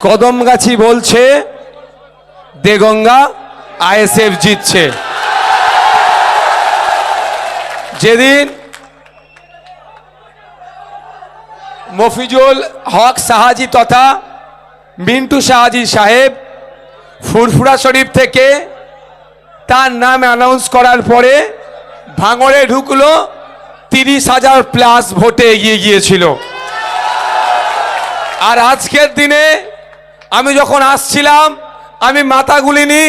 কদমগাছি বলছে দেগঙ্গা আইএসএফ জিতছে। যেদিন মফিজুল হক সাহাজি তথা মিন্টু সাহাজি সাহেব ফুরফুরা শরীফ থেকে তার নাম অ্যানাউন্স করার পরে ভাঙড়ে ঢুকলো, 30,000 প্লাস ভোটে এগিয়ে গিয়েছিল। আর আজকের দিনে আমি যখন আসছিলাম আমি মাথা গুলিনি,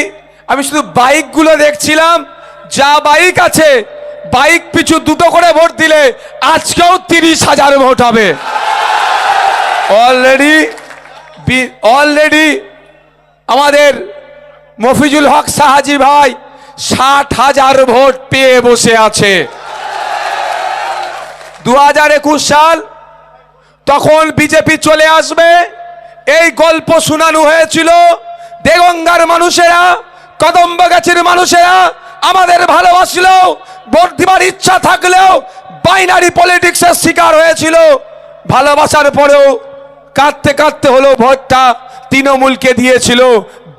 আমি শুধু বাইকগুলো দেখছিলাম। যা বাইক আছে বাইক পিছু 2টো করে ভোট দিলে আজকেও 30,000 ভোট হবে। অলরেডি আমাদের মফিজুল হক সাহাজি ভাই 60,000 ভোট পেয়ে বসে আছে। 2021 সাল তখন বিজেপি চলে আসবে, এই গল্প শোনানো হয়েছিল। দেগঙ্গার মানুষেরা, কদমগাছির মানুষেরা আমাদের ভালোবাসলেও, ভোট দিবার ইচ্ছা থাকলেও বাইনারি পলিটিক্সের শিকার হয়েছিল। ভালোবাসার পরেও কাঁদতে কাঁদতে হলো ভোটটা তৃণমূলকে দিয়েছিল,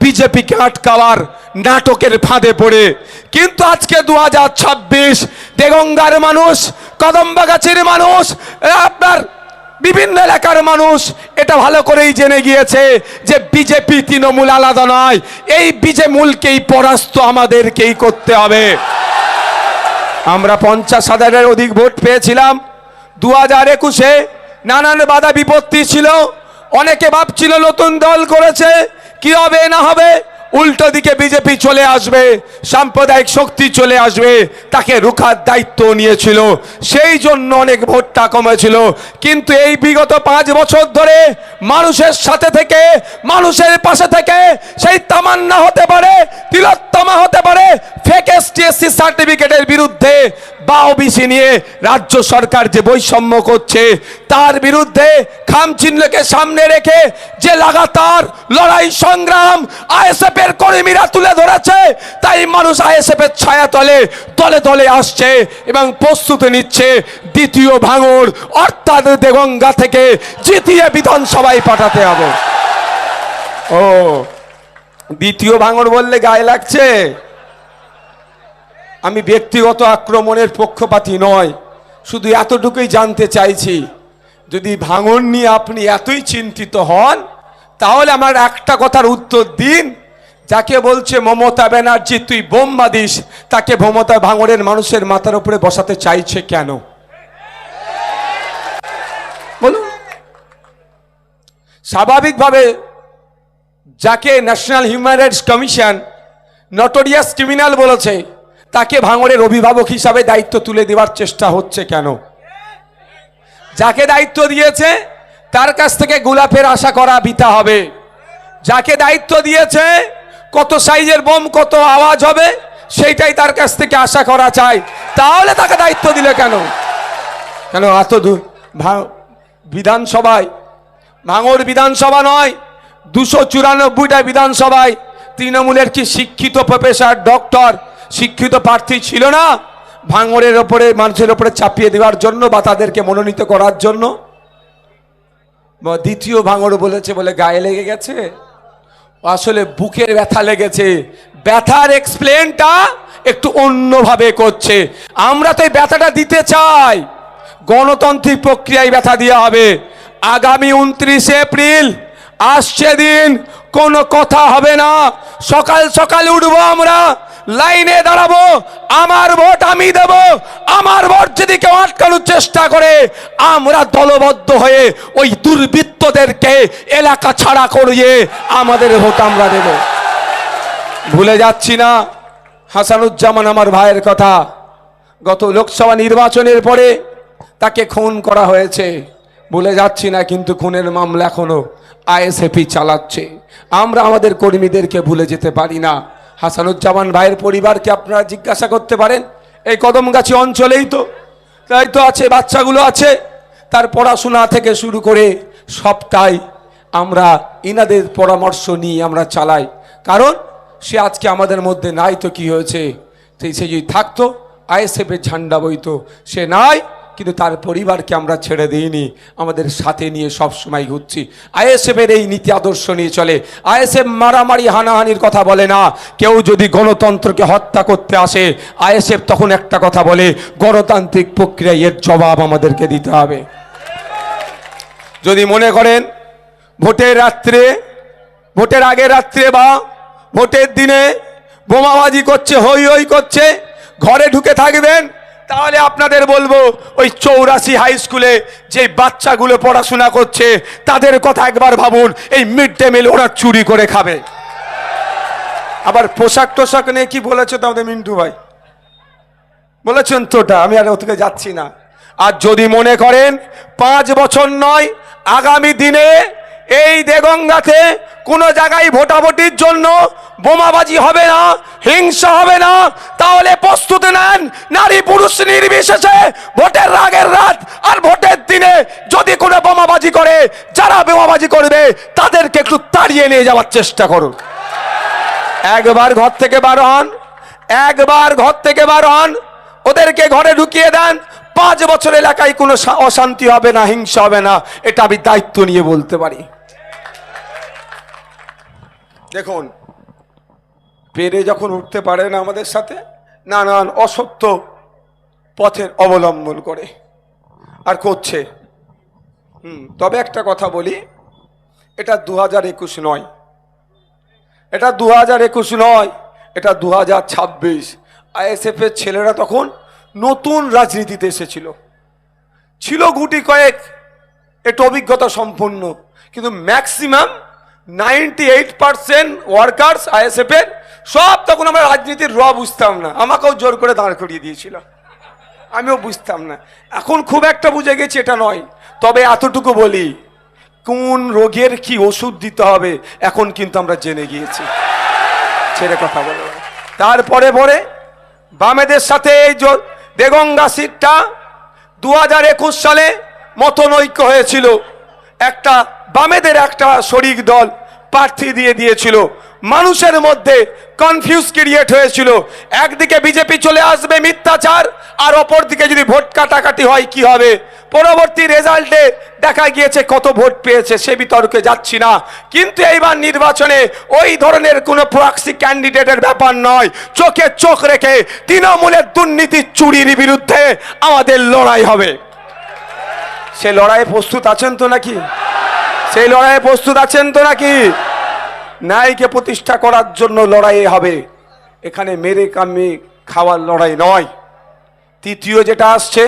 বিজেপিকে আটকাওয়ার নাটকের ফাঁদে পড়ে। কিন্তু আজকে 2026 দেগঙ্গার মানুষ, কদমগাছির মানুষ, আপনার বিভিন্ন এলাকার মানুষ এটা ভালো করেই জেনে গিয়েছে যে বিজেপি তৃণমূল আলাদা নয়, এই বিজেমূলকেই পরাস্ত আমাদেরকেই করতে হবে। আমরা 50,000-এর অধিক ভোট পেয়েছিলাম। 2021-এ নানান বাধা বিপত্তি ছিল, অনেকে ভাবছিল নতুন দল করেছে কি হবে না হবে, উল্টো দিকে বিজেপি চলে আসবে, সাম্প্রদায়িক শক্তি চলে আসবে, তাকে রুখার দায়িত্ব নিয়েছিল, সেই জন্য অনেক ভোটটা কমেছিল। কিন্তু এই বিগত 5 বছর ধরে মানুষের সাথে থেকে, মানুষের পাশে থেকে, সেই তামান্না হতে পারে, তিলোত্তমা হতে পারে, ফেক এসটি/এসসি সার্টিফিকেটের বিরুদ্ধে বা ওবিসি নিয়ে রাজ্য সরকার যে বৈষম্য করছে তার বিরুদ্ধে খামচিহ্নকে সামনে রেখে যে লাগাতার লড়াই সংগ্রাম আইএসএফ এর কর্মীরা তুলে ধরেছে, তাই মানুষ আইএসএফ এর ছায়া তলে দলে দলে আসছে এবং প্রস্তুতি নিচ্ছে দ্বিতীয় ভাঙড় অর্থাৎ দেগঙ্গা থেকে জিতিয়ে বিধানসভায় পাঠাতে হবে। ও, দ্বিতীয় ভাঙড় বললে গায়ে লাগছে? আমি ব্যক্তিগত আক্রমণের পক্ষপাতী নয়, শুধু এতটুকুই জানতে চাইছি, যদি ভাঙড় নিয়ে আপনি এতই চিন্তিত হন তাহলে আমার একটা কথার উত্তর দিন। যাকে বলছে মমতা ব্যানার্জি তুই বোমা দিস, তাকে মমতা ভাঙড়ের মানুষের মাথার উপরে বসাতে চাইছে কেন বলুন? স্বাভাবিকভাবে যাকে national human rights commission notorious criminal বলেছে তাকে ভাঙড়ের অভিভাবক হিসাবে দায়িত্ব তুলে দেওয়ার চেষ্টা হচ্ছে কেন? যাকে দায়িত্ব দিয়েছে তার কাছ থেকে গোলাপের আশা করা বৃথা হবে। যাকে দায়িত্ব দিয়েছে কত সাইজের বোম, কত আওয়াজ হবে সেইটাই তার কাছ থেকে আশা করা চাই, তাহলে তাকে দায়িত্ব দিলে কেন? কেন এত দূর বিধানসভায়, ভাঙড় বিধানসভা নয় 294টা বিধানসভায় তৃণমূলের কি শিক্ষিত প্রফেসর, ডক্টর, শিক্ষিত প্রার্থী ছিল না ভাঙড়ের ওপরে, মানুষের ওপরে চাপিয়ে দেওয়ার জন্য বা তাদেরকে মনোনীত করার জন্য? দ্বিতীয় ভাঙড় বলেছে বলে গায়ে লেগে গেছে, আসলে বুকের ব্যথা লেগেছে। ব্যথার এক্সপ্লেনটা একটু অন্যভাবে করছে। আমরা তো এই ব্যথাটা দিতে চাই, গণতান্ত্রিক প্রক্রিয়ায় ব্যথা দেওয়া হবে। আগামী 29 এপ্রিল আসছে দিন, কোনো কথা হবে না, সকাল সকাল উঠবো, আমরা লাইনে দাঁড়াবো, আমার ভোট আমি দেব, আমার ভোট যদি কেউ আটকানোর চেষ্টা করে আমরা দলবদ্ধ হয়ে ওই দুর্বৃত্তদেরকে এলাকা ছাড়া করিয়ে আমাদের ভোট আমরা দেব। ভুলে যাচ্ছি না হাসানুজ্জামান আমার ভাইয়ের কথা, গত লোকসভা নির্বাচনের পরে তাকে খুন করা হয়েছে, ভুলে যাচ্ছি না, কিন্তু খুনের মামলা এখনো আইএসএফই চালাচ্ছে। আমরা আমাদের কর্মীদেরকে ভুলে যেতে পারি না। হাসানুজ্জামান ভাইয়ের পরিবারকে আপনারা জিজ্ঞাসা করতে পারেন, এই কদমগাছি অঞ্চলেই তো তাই তো আছে, বাচ্চাগুলো আছে, তার পড়াশোনা থেকে শুরু করে সবটাই আমরা ইনাদের পরামর্শ নিয়ে আমরা চালাই। কারণ সে আজকে আমাদের মধ্যে নাই তো কি হয়েছে, সে যদি থাকতো আইএসএফের ঝান্ডা বইতো, সে নাই, কিন্তু তার পরিবারকে আমরা ছেড়ে দিইনি, আমাদের সাথে নিয়ে সব সময় ঘুরছি। আইএসএফের এই নীতি আদর্শ নিয়ে চলে। আইএসএফ মারামারি হানাহানির কথা বলে না। কেউ যদি গণতন্ত্রকে হত্যা করতে আসে, আইএসএফ তখন একটা কথা বলে, গণতান্ত্রিক প্রক্রিয়ায় এর জবাব আমাদেরকে দিতে হবে। যদি মনে করেন ভোটের রাত্রে, ভোটের আগের রাত্রে বা ভোটের দিনে বোমাবাজি করছে, হই হই করছে, ঘরে ঢুকে থাকবেন, তাহলে আপনাদের বলবো ওই 84 হাই স্কুলে যে বাচ্চাগুলো পড়াশোনা করছে তাদের কথা একবার ভাবুন। এই মিড ডে মিল ওরা চুরি করে খাবে। আবার পোশাক টোশাক নিয়ে কি বলেছে তো আমাদের মিন্টু ভাই বলেছেন তোটা, আমি আর ওদিকে যাচ্ছি না। আর যদি মনে করেন 5 বছর নয়, আগামী দিনে এই দেগঙ্গাতে কোনো জায়গায় ভোটাভুটির জন্য বোমাবাজি হবে না, হিংসা হবে না, তাহলে প্রস্তুতি নেন। নারী পুরুষ নির্বিশেষে ভোটের আগের রাত আর ভোটের দিনে যদি কোনো বোমাবাজি করে, যারা বোমাবাজি করবে তাদেরকে একটু তাড়িয়ে নিয়ে যাওয়ার চেষ্টা করুন। একবার ঘর থেকে বার হন, একবার ঘর থেকে বার হন, ওদেরকে ঘরে ঢুকিয়ে দেন। 5 বছর এলাকায় কোনো অশান্তি হবে না, হিংসা হবে না, এটা আমি দায়িত্ব নিয়ে বলতে পারি। দেখুন, পেরে যখন উঠতে পারে না আমাদের সাথে, নানান অসত্য পথের অবলম্বন করে আর করছে। তবে একটা কথা বলি, এটা 2021 নয়, এটা 2021 নয়, এটা 2026। আইএসএফ এর ছেলেরা তখন নতুন রাজনীতিতে এসেছিল, ছিল গুটি কয়েক একটু অভিজ্ঞতা সম্পন্ন, কিন্তু ম্যাক্সিমাম 98% ওয়ার্কার্স আইএসএফ এর সব তখন আমরা রাজনীতির র বুঝতাম না, আমাকেও জোর করে দাঁড় করিয়ে দিয়েছিল, আমিও বুঝতাম না। এখন খুব একটা বুঝে গেছি এটা নয়, তবে এতটুকু বলি, কোন রোগের কি ওষুধ দিতে হবে এখন কিন্তু আমরা জেনে গিয়েছি। ছেড়ে কথা বলে তারপরে পরে বামেদের সাথে এই দেগঙ্গা সিটটা 2021 সালে মতনৈক্য হয়েছিল, একটা বামেদের একটা শরিক দল প্রার্থী দিয়ে দিয়েছিল, মানুষের মধ্যে কনফিউজ ক্রিয়েট হয়েছিল। একদিকে বিজেপি চলে আসবে মিথ্যাচার, আর অপরদিকে যদি ভোট কাটাকাটি হয় কি হবে। পরবর্তী রেজাল্টে দেখা গিয়েছে কত ভোট পেয়েছে, সে বিতর্কে যাচ্ছি না, কিন্তু এইবার নির্বাচনে ওই ধরনের কোনো প্রক্সি ক্যান্ডিডেটের ব্যাপার নয়। চোখে চোখ রেখে তৃণমূলের দুর্নীতি চুরির বিরুদ্ধে আমাদের লড়াই হবে। সে লড়াইয়ে প্রস্তুত আছেন তো নাকি? সেই লড়াইয়ে প্রস্তুত আছেন তো নাকি? ন্যায়কে প্রতিষ্ঠা করার জন্য লড়াই হবে, এখানে মেরে কামে খাওয়ার লড়াই নয়। তৃতীয় যেটা আসছে,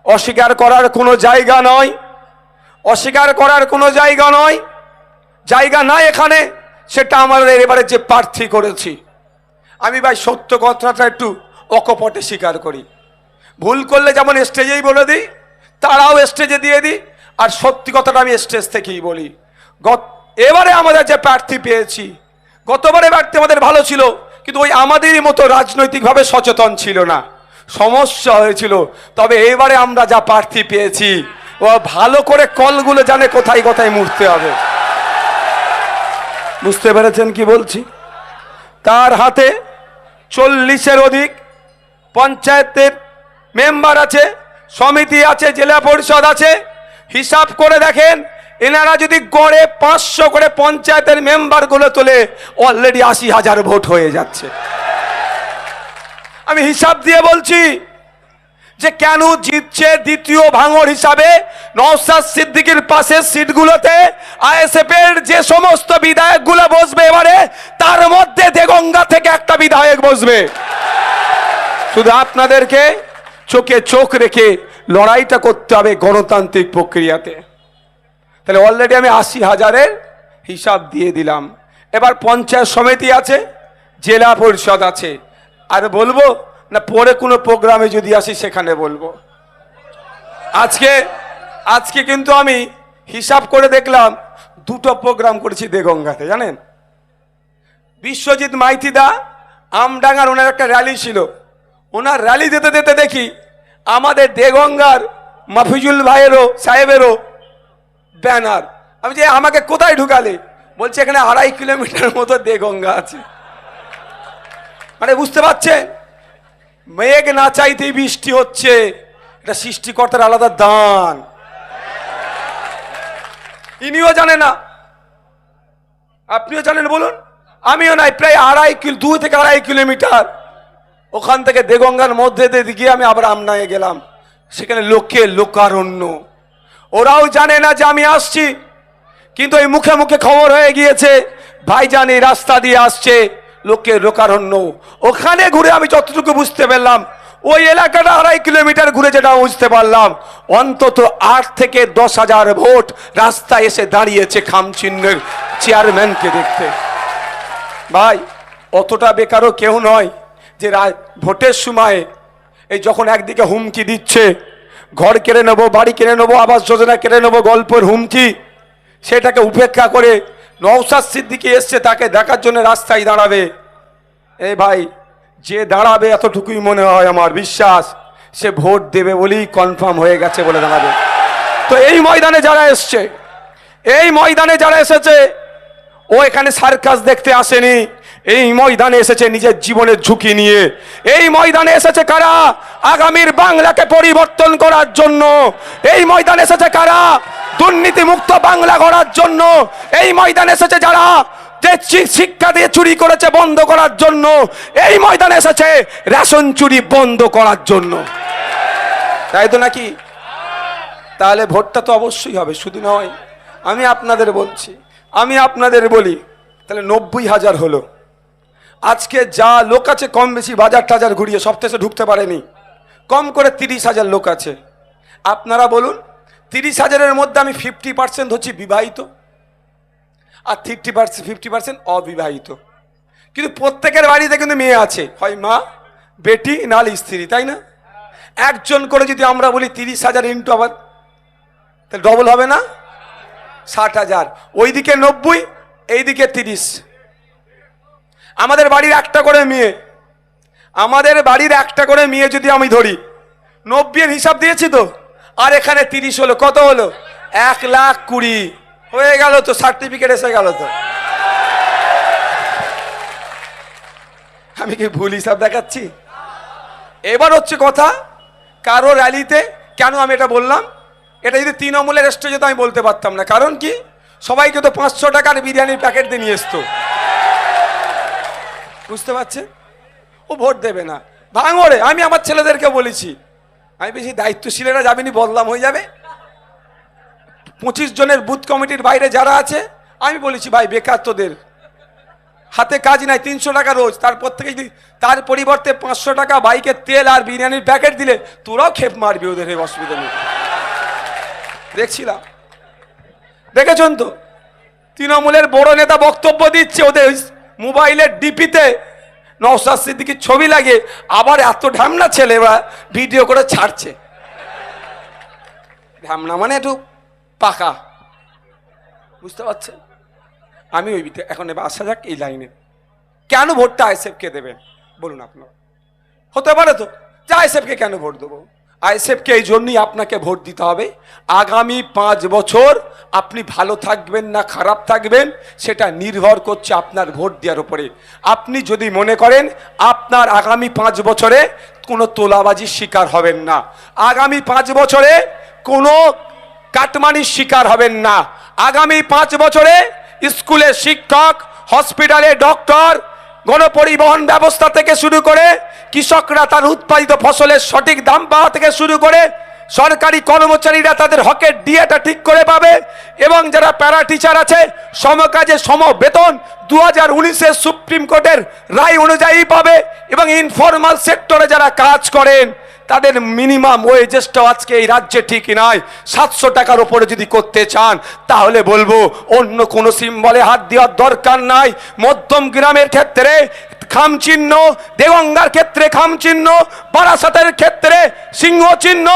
অস্বীকার করার কোনো জায়গা নয়, অস্বীকার করার কোনো জায়গা নয়, জায়গা নাই এখানে। সেটা আমাদের এবারে যে প্রার্থী করেছি, আমি ভাই সত্য কথাটা একটু অকপটে স্বীকার করি। ভুল করলে যেমন স্টেজেই বলে দিই, তারাও স্টেজে দিয়ে দিই, আর সত্যি কথাটা আমি স্টেজ থেকেই বলি। এবারে আমাদের যে প্রার্থী পেয়েছি, গতবারে প্রার্থী আমাদের ভালো ছিল, কিন্তু ওই আমাদেরই মতো রাজনৈতিকভাবে সচেতন ছিল না, সমস্যা হয়েছিল। তবে এবারে আমরা যা প্রার্থী পেয়েছি, ও ভালো করে কলগুলো জানে কোথায় কোথায় মুড়তে হবে। বুঝতে পেরেছেন কি বলছি? তার হাতে 40-এর অধিক পঞ্চায়েতের মেম্বার আছে, সমিতি আছে, জেলা পরিষদ আছে। হিসাব করে দেখেন, এনারা যদি গড়ে 500 করে পঞ্চায়েতের মেম্বার গুলো তোলে, অলরেডি 80,000 ভোট হয়ে যাচ্ছে। আমি হিসাব দিয়ে বলছি যে কেন জিতছে। দ্বিতীয় ভাঙড় হিসাবে নওশাদ সিদ্দিকীর পাশের সিটগুলোতে আইএসএফ এর যে সমস্ত বিধায়ক গুলো বসবে এবারে, তার মধ্যে দেগঙ্গা থেকে একটা বিধায়ক বসবে। শুধু আপনাদেরকে চোখে চোখ রেখে লড়াইটা করতে হবে গণতান্ত্রিক প্রক্রিয়াতে। তাহলে অলরেডি আমি 80,000-এর হিসাব দিয়ে দিলাম। এবার পঞ্চায়েত সমিতি আছে, জেলা পরিষদ আছে, আর বলবো না পরে কোনো প্রোগ্রামে যদি আসি সেখানে বলবো। আজকে কিন্তু আমি হিসাব করে দেখলাম 2টো প্রোগ্রাম করেছি দেগঙ্গাতে, জানেন। বিশ্বজিৎ মাইতিদা আমডাঙ্গার ওনার একটা র্যালি ছিল, ওনার র্যালি দিতে দিতে দেখি আমাদের দেগঙ্গার মাফিজুল ভাইয়েরও সাহেবেরও ব্যানার। আমি যে আমাকে কোথায় ঢুকালে, বলছে এখানে 2.5 কিলোমিটার মতো দেগঙ্গা আছে। মানে বুঝতে পারছেন, মেঘ না চাইতেই বৃষ্টি হচ্ছে, এটা সৃষ্টিকর্তার আলাদা দান। ইনিও জানে না, আপনিও জানেন বলুন? আমিও নাই, প্রায় 2 থেকে 2.5 কিলোমিটার ওখান থেকে দেগঙ্গার মধ্যে দিয়ে গিয়ে আমি আবার আমনায় গেলাম। সেখানে লোকারণ্য। ওরাও জানে না যে আমি আসছি, কিন্তু এই মুখে মুখে খবর হয়ে গিয়েছে ভাইজান এই রাস্তা দিয়ে আসছে, লোকারণ্য। ওখানে ঘুরে আমি যতটুকু বুঝতে পারলাম, ওই এলাকাটা 2.5 কিলোমিটার ঘুরে যেটা বুঝতে পারলাম, অন্তত 8 থেকে 10,000 ভোট রাস্তায় এসে দাঁড়িয়েছে খামচিহ্নের চেয়ারম্যানকে দেখতে। ভাই অতটা বেকারও কেউ নয় যে ভোটের সময় এই যখন একদিকে হুমকি দিচ্ছে, ঘর কেড়ে নেবো, বাড়ি কেড়ে নেবো, আবাস যোজনা কেড়ে নেবো, গল্পের হুমকি, সেটাকে উপেক্ষা করে নওশাদ সিদ্দিকী এসছে তাকে দেখার জন্য রাস্তায় দাঁড়াবে। এই ভাই যে দাঁড়াবে, এতটুকুই মনে হয় আমার বিশ্বাস, সে ভোট দেবে বলেই কনফার্ম হয়ে গেছে বলে দাঁড়াবে। তো এই ময়দানে যারা এসছে, এই ময়দানে যারা এসেছে, ও এখানে সার্কাস দেখতে আসেনি, এই ময়দানে এসেছে নিজের জীবনের ঝুঁকি নিয়ে। এই ময়দানে এসেছে কারা? আগামীর বাংলাকে পরিবর্তন করার জন্য। এই ময়দানে এসেছে কারা? দুর্নীতি মুক্ত বাংলা গড়ার জন্য। এই ময়দানে এসেছে যারা যে শিক্ষা দিয়ে চুরি করেছে বন্ধ করার জন্য। এই ময়দানে এসেছে রেশন চুরি বন্ধ করার জন্য। তাই তো নাকি? তাহলে ভোটটা তো অবশ্যই হবে, শুধু নয়। আমি আপনাদের বলছি, আমি আপনাদের বলি, তাহলে 90,000 হলো। আজকে যা লোক আছে কম বেশি বাজার টাজার ঘুরিয়ে সপ্তাহে ঢুকতে পারেনি, কম করে 30,000 লোক আছে। আপনারা বলুন, 30,000-এর মধ্যে আমি 50% হচ্ছি বিবাহিত আর 50% অবিবাহিত। কিন্তু প্রত্যেকের বাড়িতে কিন্তু মেয়ে আছে, হয় মা, বেটি, নাহলে স্ত্রী, তাই না? একজন করে যদি আমরা বলি 30,000 ইন্টু, আবার তাহলে ডবল হবে না? 60,000। ওইদিকে 90, এইদিকে 30। আমাদের বাড়ির একটা করে মেয়ে, আমাদের বাড়ির একটা করে মেয়ে যদি আমি ধরি, 90-এর হিসাব দিয়েছি তো, আর এখানে 30 হলো, কত হলো? 1,20,000 হয়ে গেল তো, সার্টিফিকেট এসে গেল তো। আমি কি ভুল হিসাব দেখাচ্ছি? এবার হচ্ছে কথা, কারো র্যালিতে কেন আমি এটা বললাম, এটা যদি তৃণমূলের স্টেজে যেত আমি বলতে পারতাম না। কারণ কি, সবাইকে তো 500 টাকার বিরিয়ানির প্যাকেট দিয়ে নিয়ে আসতো, বুঝতে পারছেন? ও ভোট দেবে না ভাঙড়ে। আমি আমার ছেলেদেরকে বলেছি, আমি বেশি দায়িত্বশীলেরা যাবেনি, বদলাম হয়ে যাবে। 25 জনের বুথ কমিটির বাইরে যারা আছে, আমি বলেছি ভাই বেকার, তোদের হাতে কাজ নাই, 300 টাকা রোজ, তারপর থেকে যদি তার পরিবর্তে 500 টাকা বাইকের তেল আর বিরিয়ানির প্যাকেট দিলে তোরাও খেপ মারবি, ওদের অসুবিধা নেই। দেখছিলাম, দেখেছেন তো, তৃণমূলের বড় নেতা বক্তব্য দিচ্ছে, ওদের মোবাইলের ডিপিতে নওশাদ সিদ্দিকীর ছবি লাগে, আবার এত ঢামনা ছেলেরা ভিডিও করে ছাড়ছে। ঢামনা মানে একটু পাকা, বুঝতে পারছেন? আমি ওই এখন এবার আসা যাক এই লাইনে, কেন ভোটটা আইএসএফকে দেবেন বলুন আপনারা? হতে পারে তো যে আইএসএফকে কেন ভোট দেবো? আইএসএফকে এই জন্যই আপনাকে ভোট দিতে হবে, আগামী 5 বছর আপনি ভালো থাকবেন না খারাপ থাকবেন সেটা নির্ভর করছে আপনার ভোট দেওয়ার উপরে। আপনি যদি মনে করেন আপনার আগামী 5 বছরে কোনো তোলাবাজির শিকার হবেন না, আগামী 5 বছরে কোনো কাটমানির শিকার হবেন না, আগামী 5 বছরে স্কুলে শিক্ষক, হসপিটালে ডক্টর, গণপরিবহন ব্যবস্থা থেকে শুরু করে কৃষকরা তার উৎপাদিত ফসলের সঠিক দাম পাওয়া থেকে শুরু করে সরকারি কর্মচারীরা তাদের হকের ডিএটা ঠিক করে পাবে, এবং যারা প্যারা টিচার আছে সমকাজে সম বেতন 2019-এর সুপ্রিম কোর্টের রায় অনুযায়ী পাবে, এবং ইনফরমাল সেক্টরে যারা কাজ করেন তাদের মিনিমাম ওয়েজেসটাও আজকে এই রাজ্যে ঠিক নয়। 700 টাকার উপরে যদি করতে চান তাহলে বলবো অন্য কোনো সিম্বলে হাত দেওয়ার দরকার নাই। মধ্যম গ্রামের ক্ষেত্রে খাম চিহ্ন, দেগঙ্গার ক্ষেত্রে খাম চিহ্ন, বারাসাতের ক্ষেত্রে সিংহ চিহ্ন,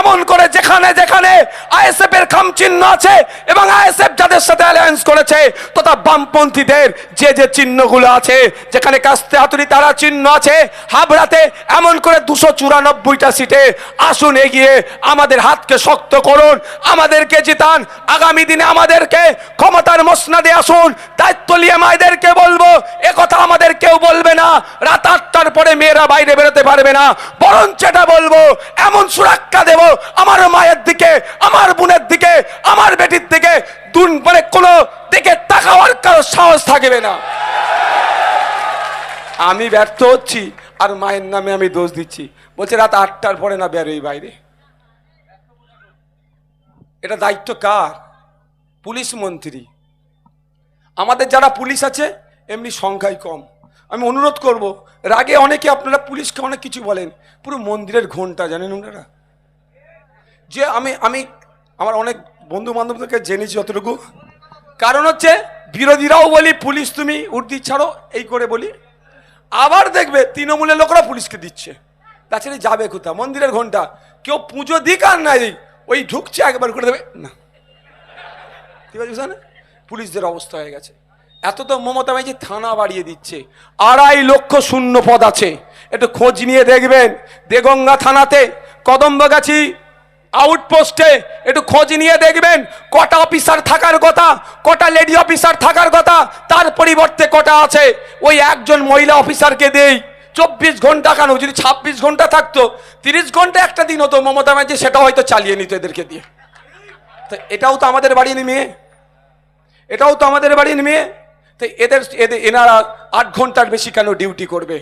এমন করে যেখানে যেখানে আইএসএফ এর খাম চিহ্ন আছে এবং আইএসএফ যাদের সাথে অ্যালায়েন্স করেছে তথা বামপন্থীদের যে যে চিহ্নগুলো আছে, যেখানে কাস্তে হাতুড়ি তারা চিহ্ন আছে, হাবড়াতে এমন করে 294টা সিটে আসুন এগিয়ে আমাদের হাতকে শক্ত করুন, আমাদেরকে জিতান। আগামী দিনে আমাদেরকে ক্ষমতার মসনদে আসুন, দায়িত্ব নিয়ে মায়েদেরকে বলবো, একথা আমাদের কেউ বলবে না রাত 8টার পরে মেয়েরা বাইরে বেরোতে পারবে না, বরঞ্চ এটা বলবো এমন সুরক্ষা দেব আমার মায়ের দিকে, আমার বোনের দিকে, আমার বেটির দিকে মানে কোনো দিকে তাকাওয়ার কারো সাহস থাকবে না। আমি ব্যর্থ হচ্ছি আর মায়ের নামে আমি দোষ দিচ্ছি, বলছে রাত 8টার পরে না বেরোই বাইরে। এটা দায়িত্ব কার? পুলিশ মন্ত্রী। আমাদের যারা পুলিশ আছে এমনি সংখ্যায় কম। আমি অনুরোধ করব, রাগে অনেকে আপনারা পুলিশকে অনেক কিছু বলেন, পুরো মন্দিরের ঘন্টা জানেন ওনারা। যে আমি আমার অনেক বন্ধু বান্ধবদেরকে জেনেছি যতটুকু, কারণ হচ্ছে বিরোধীরাও বলি পুলিশ তুমি উর্দি ছাড়ো এই করে বলি, আবার দেখবে তৃণমূলের লোকরা পুলিশকে দিচ্ছে। তাছাড়া যাবে কোথা? মন্দিরের ঘন্টা কেউ পুজো দিক আর নাই, ওই ঢুকছে একবার করে দেবে না, ঠিক আছে না? পুলিশদের অবস্থা হয়ে গেছে। এত তো মমতা ব্যানার্জি থানা বাড়িয়ে দিচ্ছে, 2.5 লক্ষ শূন্য পদ আছে। একটু খোঁজ নিয়ে দেখবেন দেগঙ্গা থানাতে, কদম্বগাছি আউটপোস্টে একটু খোঁজ নিয়ে দেখবেন কটা অফিসার থাকার কথা, কটা লেডি অফিসার থাকার কথা, তার পরিবর্তে কটা আছে। ওই একজন মহিলা অফিসারকে দেই 24 ঘন্টা, কেন যদি 26 ঘন্টা থাকতো 30 ঘন্টা একটা দিন হতো, মমতা ব্যানার্জি সেটা হয়তো চালিয়ে নিত এদেরকে দিয়ে। তো এটাও তো আমাদের বাড়ির মেয়ে, এটাও তো আমাদের বাড়ির মেয়ে। তো এনারা 8 ঘন্টার বেশি কেন ডিউটি করবে?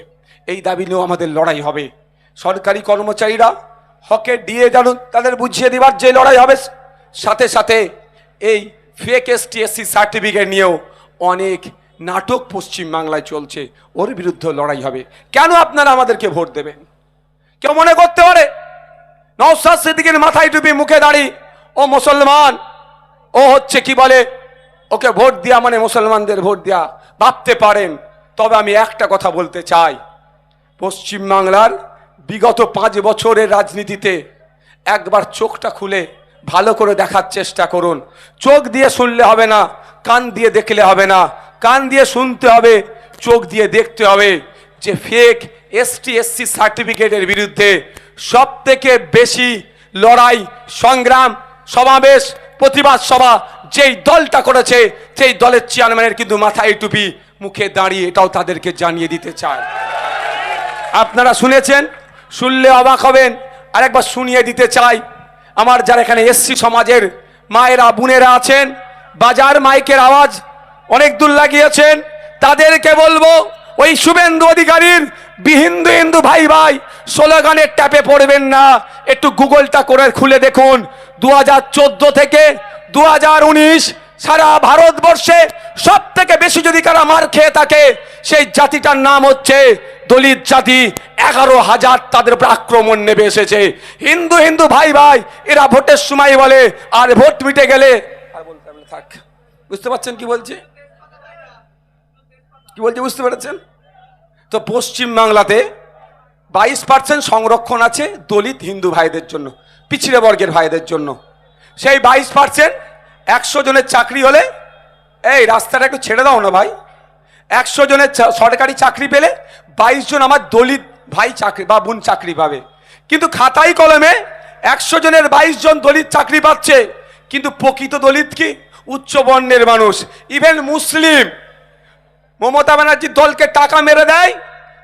এই দাবি নিয়েও আমাদের লড়াই হবে। সরকারি কর্মচারীরা হকের দিয়ে জানুন, তাদের বুঝিয়ে দেবার যে লড়াই হবে। সাথে সাথে এই ফেক ST/SC সার্টিফিকেট নিয়েও অনেক নাটক পশ্চিম বাংলায় চলছে, ওর বিরুদ্ধে লড়াই হবে। কেন আপনারা আমাদেরকে ভোট দেবেন? কেউ মনে করতে পারে নওশাদ সিদ্দিকীর মাথায় টুপি মুখে দাড়ি, ও মুসলমান, ও হচ্ছে কি বলে, ওকে ভোট দেয়া মানে মুসলমানদের ভোট দেয়া ভাবতে পারেন। তবে আমি একটা কথা বলতে চাই, পশ্চিম বাংলার বিগত 5 বছরের রাজনীতিতে একবার চোখটা খুলে ভালো করে দেখার চেষ্টা করুন। চোখ দিয়ে শুনলে হবে না, কান দিয়ে দেখলে হবে না, কান দিয়ে শুনতে হবে, চোখ দিয়ে দেখতে হবে যে ফেক ST/SC সার্টিফিকেটের বিরুদ্ধে সব থেকে বেশি লড়াই, সংগ্রাম, সমাবেশ, প্রতিবাদ সভা যেই দলটা করেছে, সেই দলের চেয়ারম্যানের কিন্তু মাথায় টুপি মুখে দাঁড়িয়ে, এটাও তাদেরকে জানিয়ে দিতে চায়। আপনারা শুনেছেন, শুনলে অবাক হবেন, আরেকবার শুনিয়ে দিতে চাই। আমার যারা এখানে SC সমাজের মায়েরা বোনেরা আছেন, বাজার মাইকের আওয়াজ অনেক দূর লাগিয়েছেন, তাদেরকে বলবো ওই শুভেন্দু অধিকারীর হিন্দু হিন্দু ভাই ভাই স্লোগানের ট্যাপে পড়বেন না। একটু গুগলটা করে খুলে দেখুন, 2014 থেকে 2019 সারা ভারতবর্ষে সব থেকে বেশি যদি কারা মার খেয়ে থাকে, সেই জাতিটার নাম হচ্ছে দলিত জাতি। 11,000 তাদের উপর আক্রমণ নেমে এসেছে। হিন্দু হিন্দু ভাই ভাই এরা ভোটের সময় বলে, আর ভোট মিটে গেলে আর বলতে হবে থাক। বুঝতে পারছেন কি বলছে? কি বলছে বুঝতে পেরেছেন তো? পশ্চিম বাংলাতে 22% সংরক্ষণ আছে দলিত হিন্দু ভাইদের জন্য, পিছিয়ে বর্গের ভাইদের জন্য। সেই 22% 100 জনের চাকরি হলে, এই রাস্তাটা একটু ছেড়ে দাও না ভাই, 100 জনের সরকারি চাকরি পেলে 22 জন আমার দলিত ভাই চাকরি বা বোন চাকরি পাবে। কিন্তু খাতাই কলমে 100 জনের 22 জন দলিত চাকরি পাচ্ছে, কিন্তু প্রকৃত দলিত কি? উচ্চ বর্ণের মানুষ। ইভেন মুসলিম, মমতা ব্যানার্জির দলকে টাকা মেরে দেয়,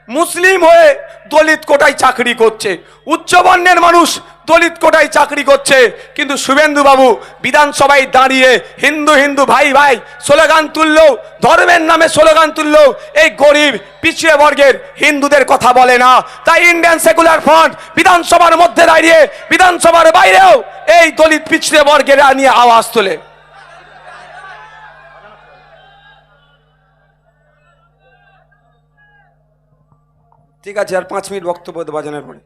মুসলিম হয়ে দলিত কোটায় চাকরি করছে, উচ্চ বর্ণের মানুষ দলিত কোটায় চাকরি করছে। কিন্তু শুভেন্দু বাবু বিধানসভায় দাঁড়িয়ে হিন্দু হিন্দু ভাই ভাই স্লোগান তুললেও, ধর্মের নামে স্লোগান তুললেও এই গরিব পিছিয়ে বর্গের হিন্দুদের কথা বলে না। তাই ইন্ডিয়ান সেকুলার ফ্রন্ট বিধানসভার মধ্যে দাঁড়িয়ে বিধানসভার বাইরেও এই দলিত পিছিয়ে বর্গের নিয়ে আওয়াজ তোলে। ঠিক আছে, আর 5 মিনিট বক্তব্য বাজানোর পরে